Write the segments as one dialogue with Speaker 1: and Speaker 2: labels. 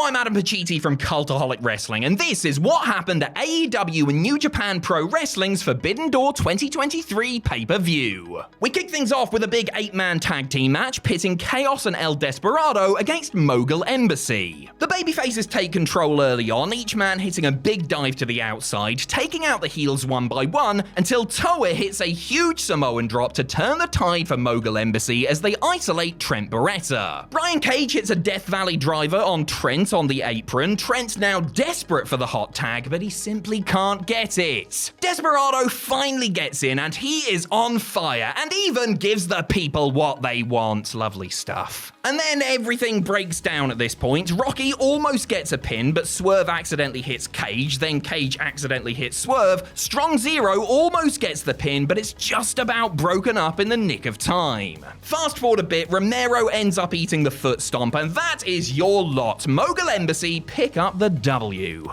Speaker 1: Hello, I'm Adam Pacitti from Cultaholic Wrestling, and this is what happened at AEW and New Japan Pro Wrestling's Forbidden Door 2023 pay-per-view. We kick things off with a big 8-man tag team match pitting Chaos and El Desperado against Mogul Embassy. The babyfaces take control early on, each man hitting a big dive to the outside, taking out the heels one by one, until Toa hits a huge Samoan drop to turn the tide for Mogul Embassy as they isolate Trent Beretta. Brian Cage hits a Death Valley driver on Trent on the apron. Trent's now desperate for the hot tag, but he simply can't get it. Desperado finally gets in, and he is on fire, and even gives the people what they want. Lovely stuff. And then everything breaks down at this point. Rocky almost gets a pin, but Swerve accidentally hits Cage, then Cage accidentally hits Swerve. Strong Zero almost gets the pin, but it's just about broken up in the nick of time. Fast forward a bit, Romero ends up eating the foot stomp, and that is your lot. Mogul Embassy pick up the W.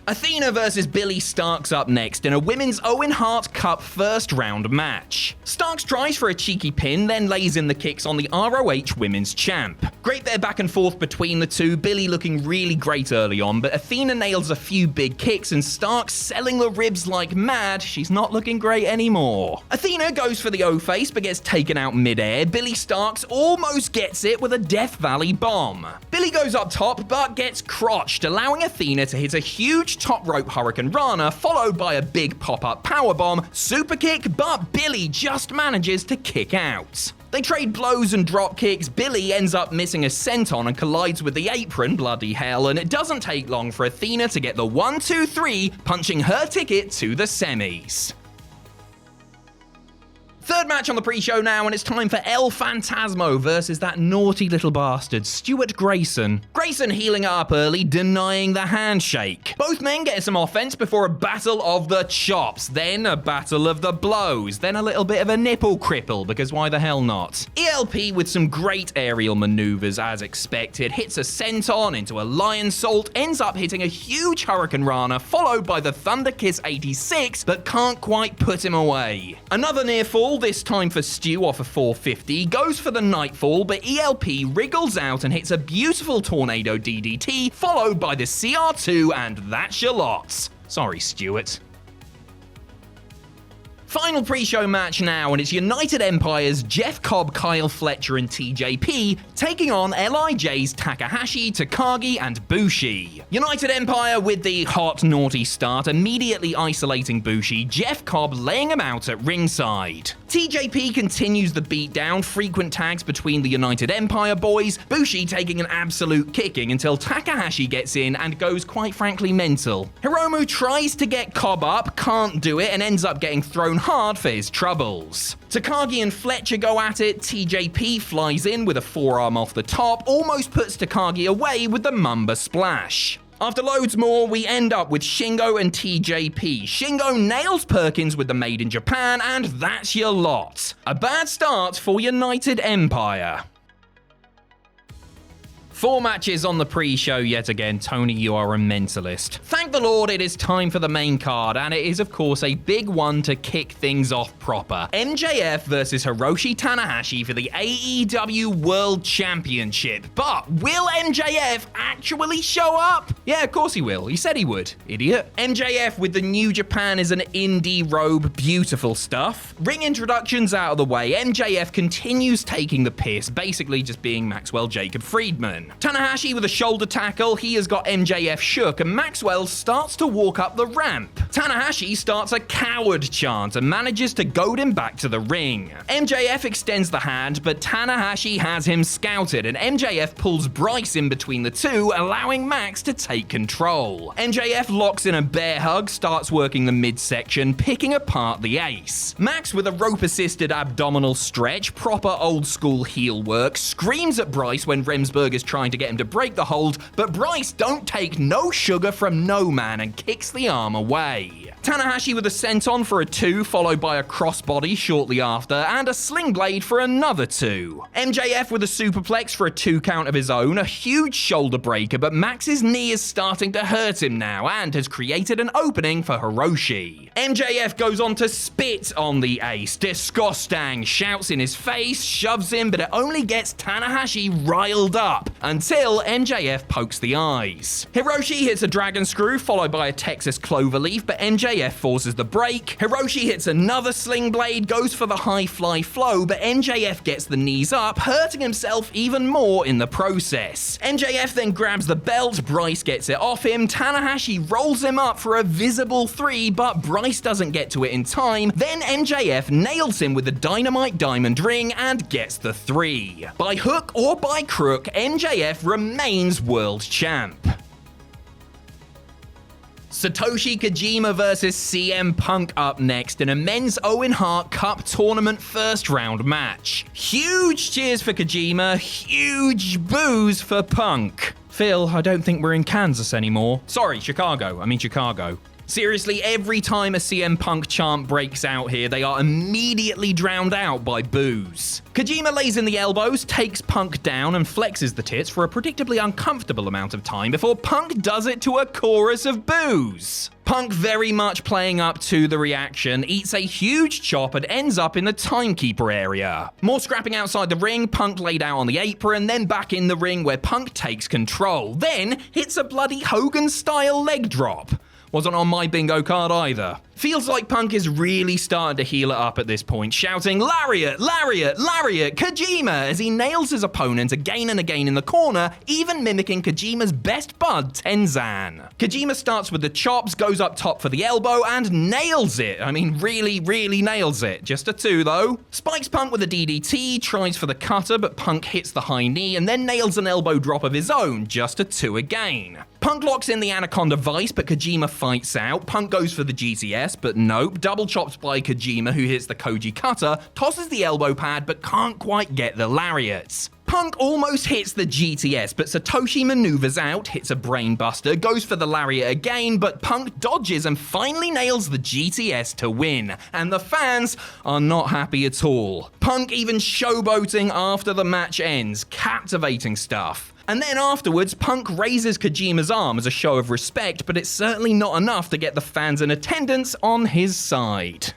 Speaker 1: Athena versus Billy Starks up next in a women's Owen Hart Cup first round match. Starks tries for a cheeky pin, then lays in the kicks on the ROH women's champ. Great bit of back and forth between the two, Billy looking really great early on, but Athena nails a few big kicks and Starks selling the ribs like mad. She's not looking great anymore. Athena goes for the O-face but gets taken out mid-air. Billy Starks almost gets it with a Death Valley bomb. Billy goes up top but gets crotched, allowing Athena to hit a huge top rope Hurricane Rana, followed by a big pop-up powerbomb, super kick, but Billy just manages to kick out. They trade blows and drop kicks. Billy ends up missing a senton and collides with the apron, bloody hell, and it doesn't take long for Athena to get the 1-2-3, punching her ticket to the semis. Third match on the pre-show now, and it's time for El Phantasmo versus that naughty little bastard, Stuart Grayson. Grayson healing up early, denying the handshake. Both men get some offense before a battle of the chops, then a battle of the blows, then a little bit of a nipple cripple, because why the hell not? ELP with some great aerial maneuvers as expected, hits a senton into a lion salt, ends up hitting a huge Hurricane Rana, followed by the Thunder Kiss 86, but can't quite put him away. Another near fall, this time for Stu off a 450, goes for the Nightfall, but ELP wriggles out and hits a beautiful Tornado DDT, followed by the CR2, and that's your lot. Sorry, Stuart. Final pre-show match now, and it's United Empire's Jeff Cobb, Kyle Fletcher, and TJP taking on LIJ's Takahashi, Takagi, and Bushi. United Empire with the hot, naughty start, immediately isolating Bushi, Jeff Cobb laying him out at ringside. TJP continues the beatdown, frequent tags between the United Empire boys, Bushi taking an absolute kicking until Takahashi gets in and goes quite frankly mental. Hiromu tries to get Cobb up, can't do it, and ends up getting thrown hard for his troubles. Takagi and Fletcher go at it, TJP flies in with a forearm off the top, almost puts Takagi away with the Mamba Splash. After loads more, we end up with Shingo and TJP. Shingo nails Perkins with the Made in Japan, and that's your lot. A bad start for United Empire. 4 matches on the pre-show yet again. Tony, you are a mentalist. Thank the Lord it is time for the main card, and it is of course a big one to kick things off proper. MJF versus Hiroshi Tanahashi for the AEW World Championship. But will MJF actually show up? Yeah, of course he will. He said he would, idiot. MJF with the New Japan is an indie robe, beautiful stuff. Ring introductions out of the way, MJF continues taking the piss, basically just being Maxwell Jacob Friedman. Tanahashi with a shoulder tackle, he has got MJF shook, and Maxwell starts to walk up the ramp. Tanahashi starts a coward chant and manages to goad him back to the ring. MJF extends the hand, but Tanahashi has him scouted, and MJF pulls Bryce in between the two, allowing Max to take control. MJF locks in a bear hug, starts working the midsection, picking apart the ace. Max with a rope-assisted abdominal stretch, proper old-school heel work, screams at Bryce when Remsburg is trying to get him to break the hold, but Bryce don't take no sugar from no man and kicks the arm away. Tanahashi with a senton for a 2, followed by a crossbody shortly after, and a sling blade for another 2. MJF with a superplex for a 2 count of his own, a huge shoulder breaker, but Max's knee is starting to hurt him now, and has created an opening for Hiroshi. MJF goes on to spit on the ace, disgusting, shouts in his face, shoves him, but it only gets Tanahashi riled up. until MJF pokes the eyes. Hiroshi hits a dragon screw followed by a Texas cloverleaf, but MJF forces the break. Hiroshi hits another sling blade, goes for the high fly flow, but MJF gets the knees up, hurting himself even more in the process. MJF then grabs the belt, Bryce gets it off him, Tanahashi rolls him up for a visible 3, but Bryce doesn't get to it in time. Then MJF nails him with the Dynamite Diamond Ring and gets the 3. By hook or by crook, MJF remains world champ. Satoshi Kojima versus CM Punk up next in a men's Owen Hart Cup tournament first round match. Huge cheers for Kojima, huge boos for Punk. Phil, I don't think we're in Kansas anymore. Sorry, Chicago. Seriously, every time a CM Punk chant breaks out here, they are immediately drowned out by boos. Kojima lays in the elbows, takes Punk down, and flexes the tits for a predictably uncomfortable amount of time before Punk does it to a chorus of boos. Punk very much playing up to the reaction, eats a huge chop and ends up in the timekeeper area. More scrapping outside the ring, Punk laid out on the apron, then back in the ring where Punk takes control, then hits a bloody Hogan-style leg drop. Wasn't on my bingo card either. Feels like Punk is really starting to heel it up at this point, shouting "Lariat, Lariat, Lariat, Kojima" as he nails his opponent again and again in the corner, even mimicking Kojima's best bud, Tenzan. Kojima starts with the chops, goes up top for the elbow, and nails it. Really nails it. Just a 2 though. Spikes Punk with a DDT, tries for the cutter, but Punk hits the high knee and then nails an elbow drop of his own. Just a 2 again. Punk locks in the Anaconda Vice, but Kojima fights out. Punk goes for the GTS, but nope. Double chops by Kojima, who hits the Koji cutter, tosses the elbow pad, but can't quite get the lariats. Punk almost hits the GTS, but Satoshi maneuvers out, hits a brainbuster, goes for the lariat again, but Punk dodges and finally nails the GTS to win. And the fans are not happy at all. Punk even showboating after the match ends. Captivating stuff. And then afterwards, Punk raises Kojima's arm as a show of respect, but it's certainly not enough to get the fans in attendance on his side.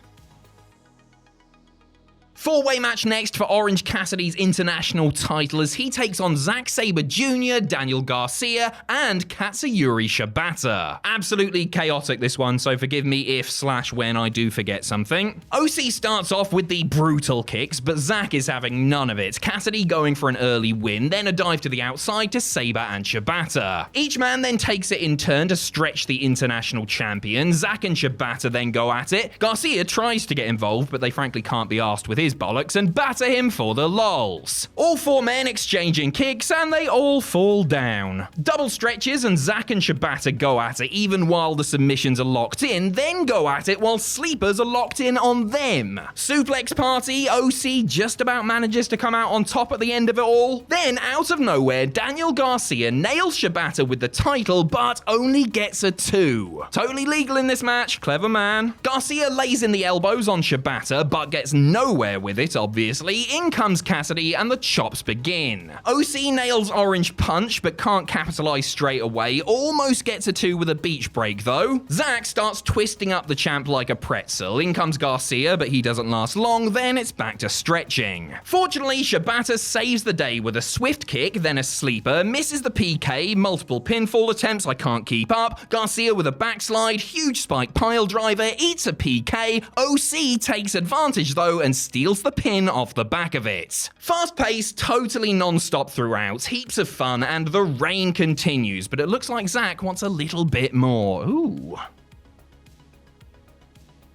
Speaker 1: 4-way match next for Orange Cassidy's international title as he takes on Zack Sabre Jr., Daniel Garcia, and Katsuyori Shibata. Absolutely chaotic this one, so forgive me if/when I do forget something. OC starts off with the brutal kicks, but Zack is having none of it. Cassidy going for an early win, then a dive to the outside to Sabre and Shibata. Each man then takes it in turn to stretch the international champion. Zack and Shibata then go at it. Garcia tries to get involved, but they frankly can't be arsed with his bollocks and batter him for the lols. All 4 men exchanging kicks and they all fall down. Double stretches and Zack and Shibata go at it even while the submissions are locked in, then go at it while sleepers are locked in on them. Suplex party, OC just about manages to come out on top at the end of it all. Then out of nowhere, Daniel Garcia nails Shibata with the title but only gets a 2. Totally legal in this match, clever man. Garcia lays in the elbows on Shibata but gets nowhere with it, obviously. In comes Cassidy and the chops begin. OC nails Orange Punch but can't capitalize straight away, almost gets a 2 with a beach break though. Zack starts twisting up the champ like a pretzel. In comes Garcia, but he doesn't last long, then it's back to stretching. Fortunately, Shibata saves the day with a swift kick, then a sleeper, misses the PK, multiple pinfall attempts, I can't keep up. Garcia with a backslide, huge spike pile driver, eats a PK. OC takes advantage though and steals the pin off the back of it. Fast paced, totally non-stop throughout, heaps of fun, and the reign continues, but it looks like Zack wants a little bit more. Ooh.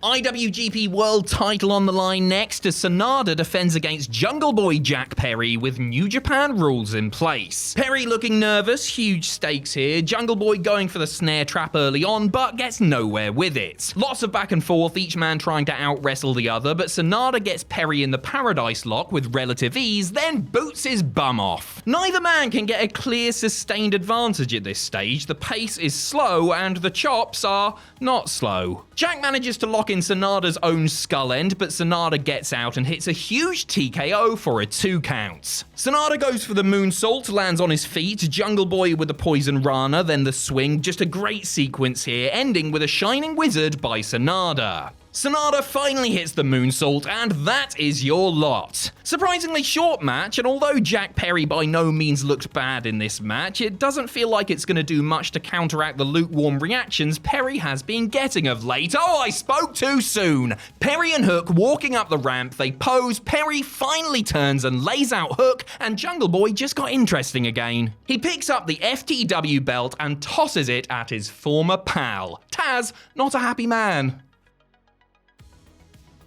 Speaker 1: IWGP World title on the line next as Sanada defends against Jungle Boy Jack Perry with New Japan rules in place. Perry looking nervous, huge stakes here. Jungle Boy going for the snare trap early on, but gets nowhere with it. Lots of back and forth, each man trying to out-wrestle the other, but Sanada gets Perry in the Paradise Lock with relative ease, then boots his bum off. Neither man can get a clear sustained advantage at this stage. The pace is slow, and the chops are not slow. Jack manages to lock in Sanada's own skull end, but Sanada gets out and hits a huge TKO for a 2 count. Sanada goes for the moonsault, lands on his feet, Jungle Boy with the poison rana, then the swing. Just a great sequence here, ending with a shining wizard by Sanada. Sanada finally hits the moonsault, and that is your lot. Surprisingly short match, and although Jack Perry by no means looked bad in this match, it doesn't feel like it's going to do much to counteract the lukewarm reactions Perry has been getting of late. Oh, I spoke too soon! Perry and Hook walking up the ramp, they pose, Perry finally turns and lays out Hook, and Jungle Boy just got interesting again. He picks up the FTW belt and tosses it at his former pal. Taz, not a happy man.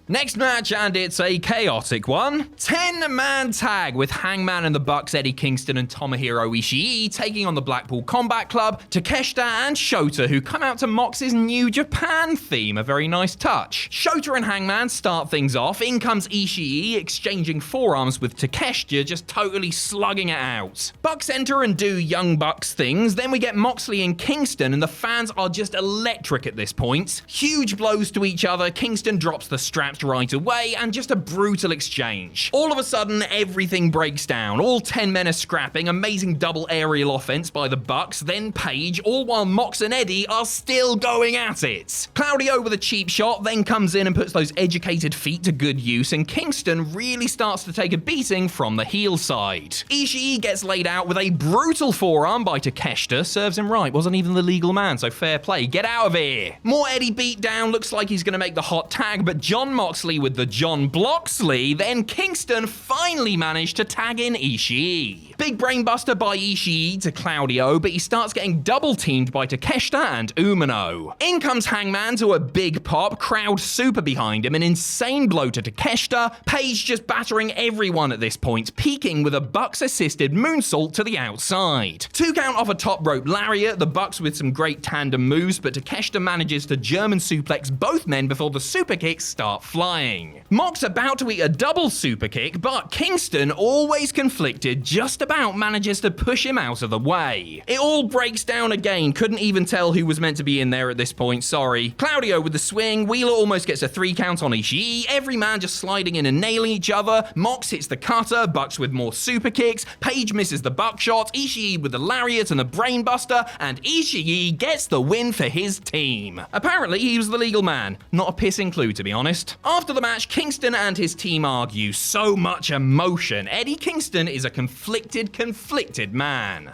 Speaker 1: Next match, and it's a chaotic one. 10-man tag with Hangman and the Bucks, Eddie Kingston and Tomohiro Ishii taking on the Blackpool Combat Club, Takeshita and Shota, who come out to Mox's New Japan theme, a very nice touch. Shota and Hangman start things off, in comes Ishii exchanging forearms with Takeshita, just totally slugging it out. Bucks enter and do Young Bucks things, then we get Moxley and Kingston, and the fans are just electric at this point. Huge blows to each other, Kingston drops the straps right away, and just a brutal exchange. All of a sudden, everything breaks down. All 10 men are scrapping, amazing double aerial offense by the Bucks, then Page, all while Mox and Eddie are still going at it. Claudio with a cheap shot, then comes in and puts those educated feet to good use, and Kingston really starts to take a beating from the heel side. Ishii gets laid out with a brutal forearm by Takeshita, serves him right, wasn't even the legal man, so fair play, get out of here. More Eddie beat down, looks like he's gonna make the hot tag, but Moxley with the John Bloxley, then Kingston finally managed to tag in Ishii. Big brainbuster by Ishii to Claudio, but he starts getting double teamed by Takeshita and Umino. In comes Hangman to a big pop, crowd super behind him, an insane blow to Takeshita, Page just battering everyone at this point, peaking with a Bucks assisted moonsault to the outside. 2 count off a top rope lariat, the Bucks with some great tandem moves, but Takeshita manages to German suplex both men before the super kicks start flying. Mox about to eat a double super kick, but Kingston, always conflicted, just about manages to push him out of the way. It all breaks down again, couldn't even tell who was meant to be in there at this point, sorry. Claudio with the swing, Wheeler almost gets a 3 count on Ishii, every man just sliding in and nailing each other, Mox hits the cutter, Bucks with more super kicks, Page misses the buckshot, Ishii with the lariat and the brainbuster, and Ishii gets the win for his team. Apparently he was the legal man, not a pissing clue to be honest. After the match, Kingston and his team argue. So much emotion. Eddie Kingston is a conflicted man.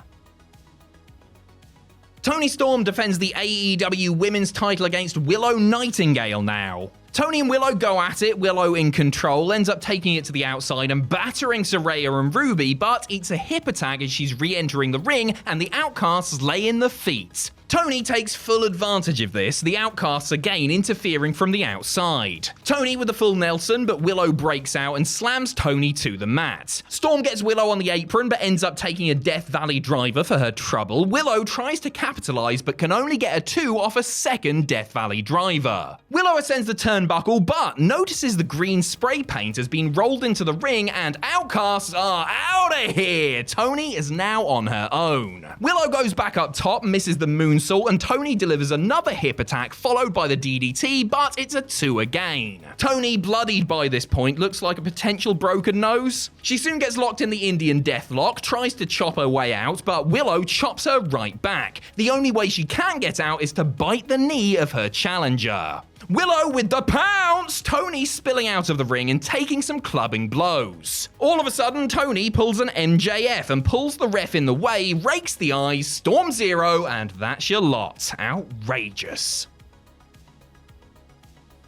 Speaker 1: Toni Storm defends the AEW Women's title against Willow Nightingale now. Toni and Willow go at it, Willow in control, ends up taking it to the outside and battering Saraya and Ruby, but it's a hip attack as she's re-entering the ring and the Outcasts lay in the feet. Toni takes full advantage of this, the Outcasts again interfering from the outside. Toni with the full Nelson, but Willow breaks out and slams Toni to the mat. Storm gets Willow on the apron, but ends up taking a Death Valley driver for her trouble. Willow tries to capitalize, but can only get a 2 off a second Death Valley driver. Willow ascends the turnbuckle, but notices the green spray paint has been rolled into the ring, and Outcasts are out of here. Toni is now on her own. Willow goes back up top, misses the moonsault, and Toni delivers another hip attack followed by the DDT, but it's a 2 again. Toni, bloodied by this point, looks like a potential broken nose. She soon gets locked in the Indian Deathlock, tries to chop her way out, but Willow chops her right back. The only way she can get out is to bite the knee of her challenger. Willow with the pounce! Toni spilling out of the ring and taking some clubbing blows. All of a sudden, Toni pulls an MJF and pulls the ref in the way, rakes the eyes, Storm Zero, and that's your lot. Outrageous.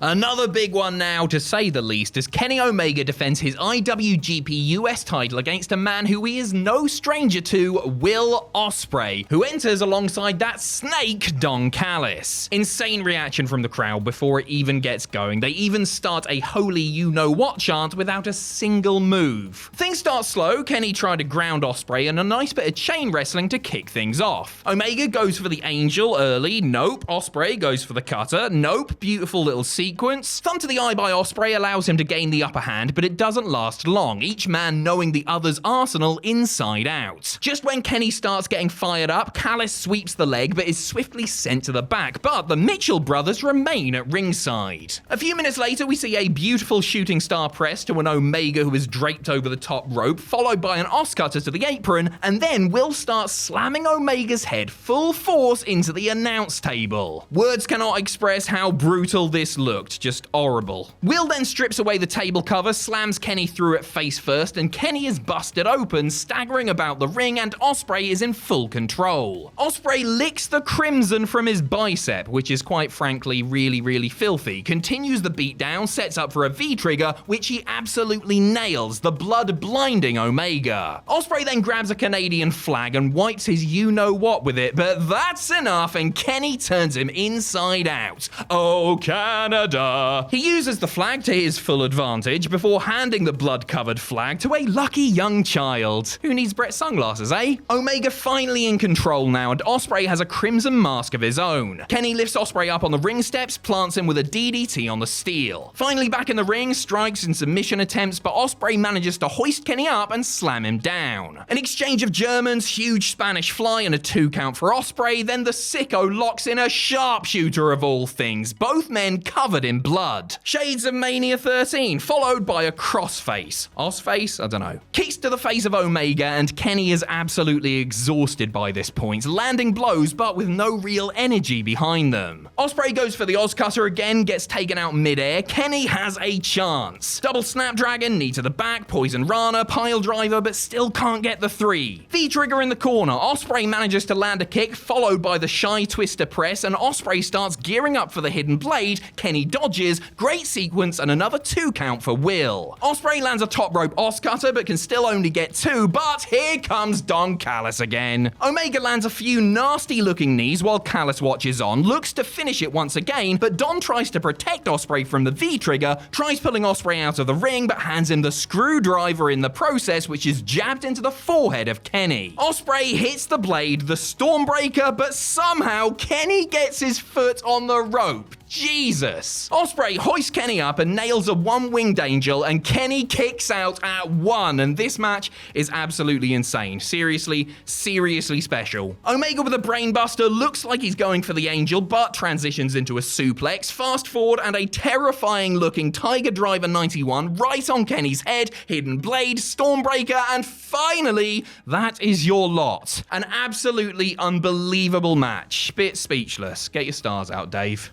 Speaker 1: Another big one now, to say the least, as Kenny Omega defends his IWGP US title against a man who he is no stranger to, Will Ospreay, who enters alongside that snake, Don Callis. Insane reaction from the crowd before it even gets going. They even start a holy you-know-what chant without a single move. Things start slow, Kenny tried to ground Ospreay and a nice bit of chain wrestling to kick things off. Omega goes for the Angel early, nope. Ospreay goes for the cutter, nope. Beautiful little sequence. Thumb to the eye by Ospreay allows him to gain the upper hand, but it doesn't last long, each man knowing the other's arsenal inside out. Just when Kenny starts getting fired up, Callis sweeps the leg but is swiftly sent to the back, but the Mitchell brothers remain at ringside. A few minutes later, we see a beautiful shooting star press to an Omega who is draped over the top rope, followed by an Oscutter to the apron, and then Will starts slamming Omega's head full force into the announce table. Words cannot express how brutal this looks. looked just horrible. Will then strips away the table cover, slams Kenny through it face first, and Kenny is busted open, staggering about the ring, and Ospreay is in full control. Ospreay licks the crimson from his bicep, which is quite frankly really filthy, continues the beatdown, sets up for a V-trigger, which he absolutely nails, the blood blinding Omega. Ospreay then grabs a Canadian flag and wipes his you-know-what with it, but that's enough and Kenny turns him inside out. Oh, Canada! He uses the flag to his full advantage before handing the blood-covered flag to a lucky young child. Who needs Brett's sunglasses, eh? Omega finally in control now, and Ospreay has a crimson mask of his own. Kenny lifts Ospreay up on the ring steps, plants him with a DDT on the steel. Finally back in the ring, strikes and submission attempts, but Ospreay manages to hoist Kenny up and slam him down. An exchange of Germans, huge Spanish fly, and a 2 count for Ospreay, then the sicko locks in a sharpshooter of all things, both men covered in blood. Shades of Mania 13, followed by a crossface. Osface? I don't know. Kicks to the face of Omega, and Kenny is absolutely exhausted by this point, landing blows but with no real energy behind them. Ospreay goes for the Ozcutter again, gets taken out mid-air. Kenny has a chance. Double Snapdragon, knee to the back, Poison Rana, pile driver, but still can't get the 3. V-trigger in the corner. Ospreay manages to land a kick, followed by the shy twister press, and Ospreay starts gearing up for the hidden blade. Kenny dodges, great sequence, and another 2 count for Will. Ospreay lands a top rope Ozcutter, but can still only get 2, but here comes Don Callis again. Omega lands a few nasty looking knees while Callis watches on, looks to finish it once again, but Don tries to protect Ospreay from the V-trigger, tries pulling Ospreay out of the ring, but hands him the screwdriver in the process, which is jabbed into the forehead of Kenny. Ospreay hits the blade, the Stormbreaker, but somehow Kenny gets his foot on the rope. Jesus. Ospreay hoists Kenny up and nails a one-winged angel, and Kenny kicks out at 1, and this match is absolutely insane. Seriously special. Omega with a brainbuster looks like he's going for the angel, but transitions into a suplex, fast forward, and a terrifying looking Tiger Driver 91 right on Kenny's head, hidden blade, Stormbreaker, and finally, that is your lot. An absolutely unbelievable match. Bit speechless. Get your stars out, Dave.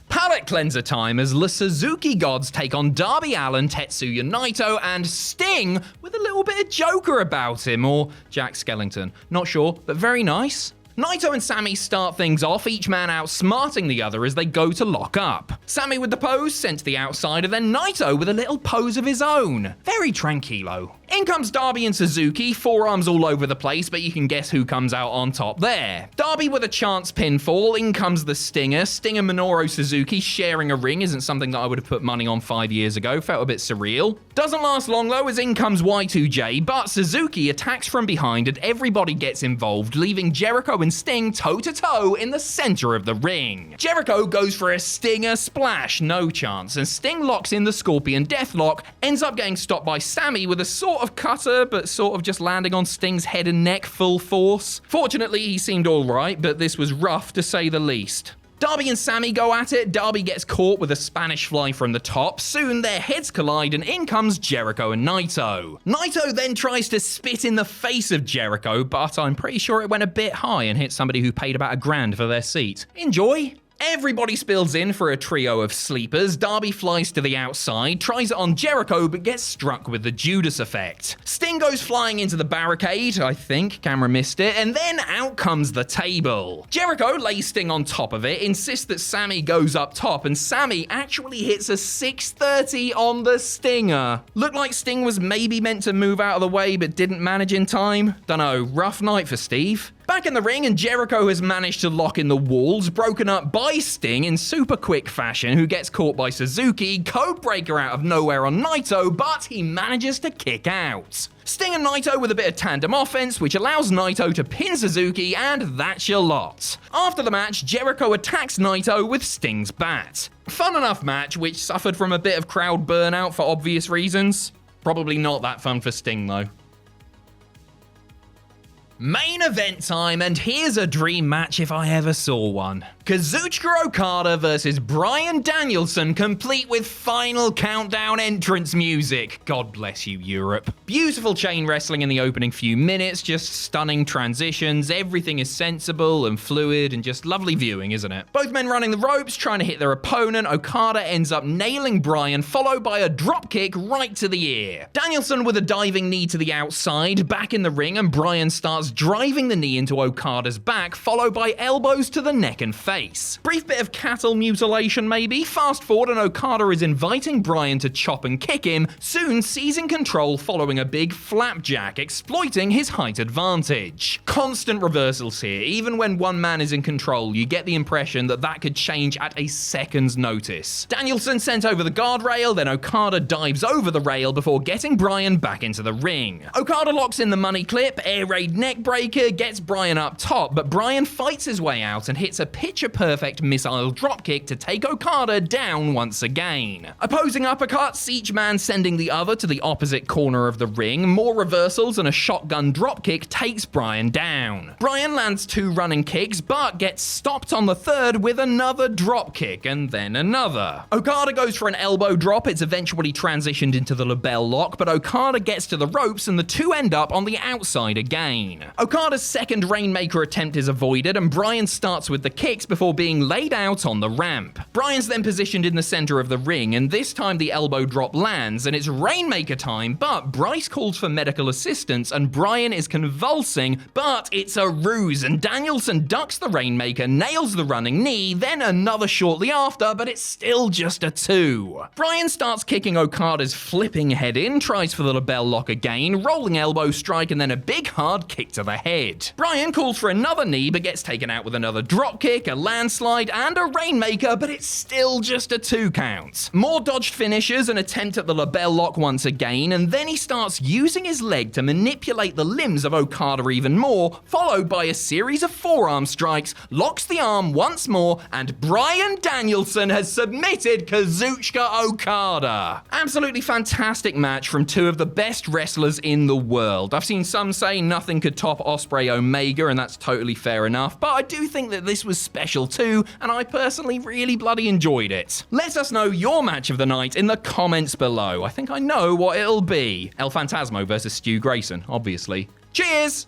Speaker 1: Palette cleanser time as the Suzuki Gods take on Darby Allin, Tetsuya Naito, and Sting with a little bit of Joker about him, or Jack Skellington. Not sure, but very nice. Naito and Sammy start things off, each man outsmarting the other as they go to lock up. Sammy with the pose, sent to the outside, and then Naito with a little pose of his own. Very tranquilo. In comes Darby and Suzuki, forearms all over the place, but you can guess who comes out on top there. Darby with a chance pinfall, in comes the Stinger. Sting and Minoru Suzuki sharing a ring isn't something that I would have put money on 5 years ago, felt a bit surreal. Doesn't last long though, as in comes Y2J, but Suzuki attacks from behind and everybody gets involved, leaving Jericho and Sting toe-to-toe in the center of the ring. Jericho goes for a Stinger splash, no chance, and Sting locks in the Scorpion Deathlock, ends up getting stopped by Sammy with a sort of cutter, but sort of just landing on Sting's head and neck full force. Fortunately, he seemed alright, but this was rough to say the least. Darby and Sammy go at it. Darby gets caught with a Spanish fly from the top. Soon their heads collide and in comes Jericho and Naito. Naito then tries to spit in the face of Jericho, but I'm pretty sure it went a bit high and hit somebody who paid about $1,000 for their seat. Enjoy! Everybody spills in for a trio of sleepers. Darby flies to the outside, tries it on Jericho, but gets struck with the Judas effect. Sting goes flying into the barricade, I think, camera missed it, and then out comes the table. Jericho lays Sting on top of it, insists that Sammy goes up top, and Sammy actually hits a 630 on the Stinger. Looked like Sting was maybe meant to move out of the way, but didn't manage in time. Dunno, rough night for Steve. Back in the ring, and Jericho has managed to lock in the walls, broken up by Sting in super quick fashion, who gets caught by Suzuki, codebreaker out of nowhere on Naito, but he manages to kick out. Sting and Naito with a bit of tandem offense, which allows Naito to pin Suzuki, and that's your lot. After the match, Jericho attacks Naito with Sting's bat. Fun enough match, which suffered from a bit of crowd burnout for obvious reasons. Probably not that fun for Sting, though. Main event time, and here's a dream match if I ever saw one. Kazuchika Okada versus Bryan Danielson, complete with final countdown entrance music. God bless you, Europe. Beautiful chain wrestling in the opening few minutes, just stunning transitions. Everything is sensible and fluid and just lovely viewing, isn't it? Both men running the ropes, trying to hit their opponent. Okada ends up nailing Bryan, followed by a dropkick right to the ear. Danielson with a diving knee to the outside, back in the ring, and Bryan starts driving the knee into Okada's back, followed by elbows to the neck and face. Brief bit of cattle mutilation maybe. Fast forward and Okada is inviting Bryan to chop and kick him, soon seizing control following a big flapjack, exploiting his height advantage. Constant reversals here. Even when one man is in control, you get the impression that that could change at a second's notice. Danielson sent over the guardrail, then Okada dives over the rail before getting Bryan back into the ring. Okada locks in the money clip, air raid neckbreaker, gets Bryan up top, but Bryan fights his way out and hits a picture-perfect missile dropkick to take Okada down once again. Opposing uppercuts, each man sending the other to the opposite corner of the ring. More reversals and a shotgun dropkick takes Bryan down. Bryan lands 2 running kicks, but gets stopped on the third with another dropkick, and then another. Okada goes for an elbow drop. It's eventually transitioned into the label lock, but Okada gets to the ropes and the two end up on the outside again. Okada's second Rainmaker attempt is avoided, and Bryan starts with the kicks before being laid out on the ramp. Bryan's then positioned in the center of the ring, and this time the elbow drop lands, and it's Rainmaker time, but Bryce calls for medical assistance, and Bryan is convulsing, but it's a ruse, and Danielson ducks the Rainmaker, nails the running knee, then another shortly after, but it's still just a 2. Bryan starts kicking Okada's flipping head in, tries for the label lock again, rolling elbow strike, and then a big hard kick to the head. Bryan calls for another knee, but gets taken out with another dropkick, a landslide, and a Rainmaker, but it's still just a 2 count. More dodged finishes, an attempt at the label lock once again, and then he starts using his leg to manipulate the limbs of Okada even more, followed by a series of forearm strikes, locks the arm once more, and Bryan Danielson has submitted Kazuchika Okada. Absolutely fantastic match from 2 of the best wrestlers in the world. I've seen some say nothing could top Ospreay Omega, and that's totally fair enough, but I do think that this was special too, and I personally really bloody enjoyed it. Let us know your match of the night in the comments below. I think I know what it'll be. El Phantasmo versus Stu Grayson, obviously. Cheers!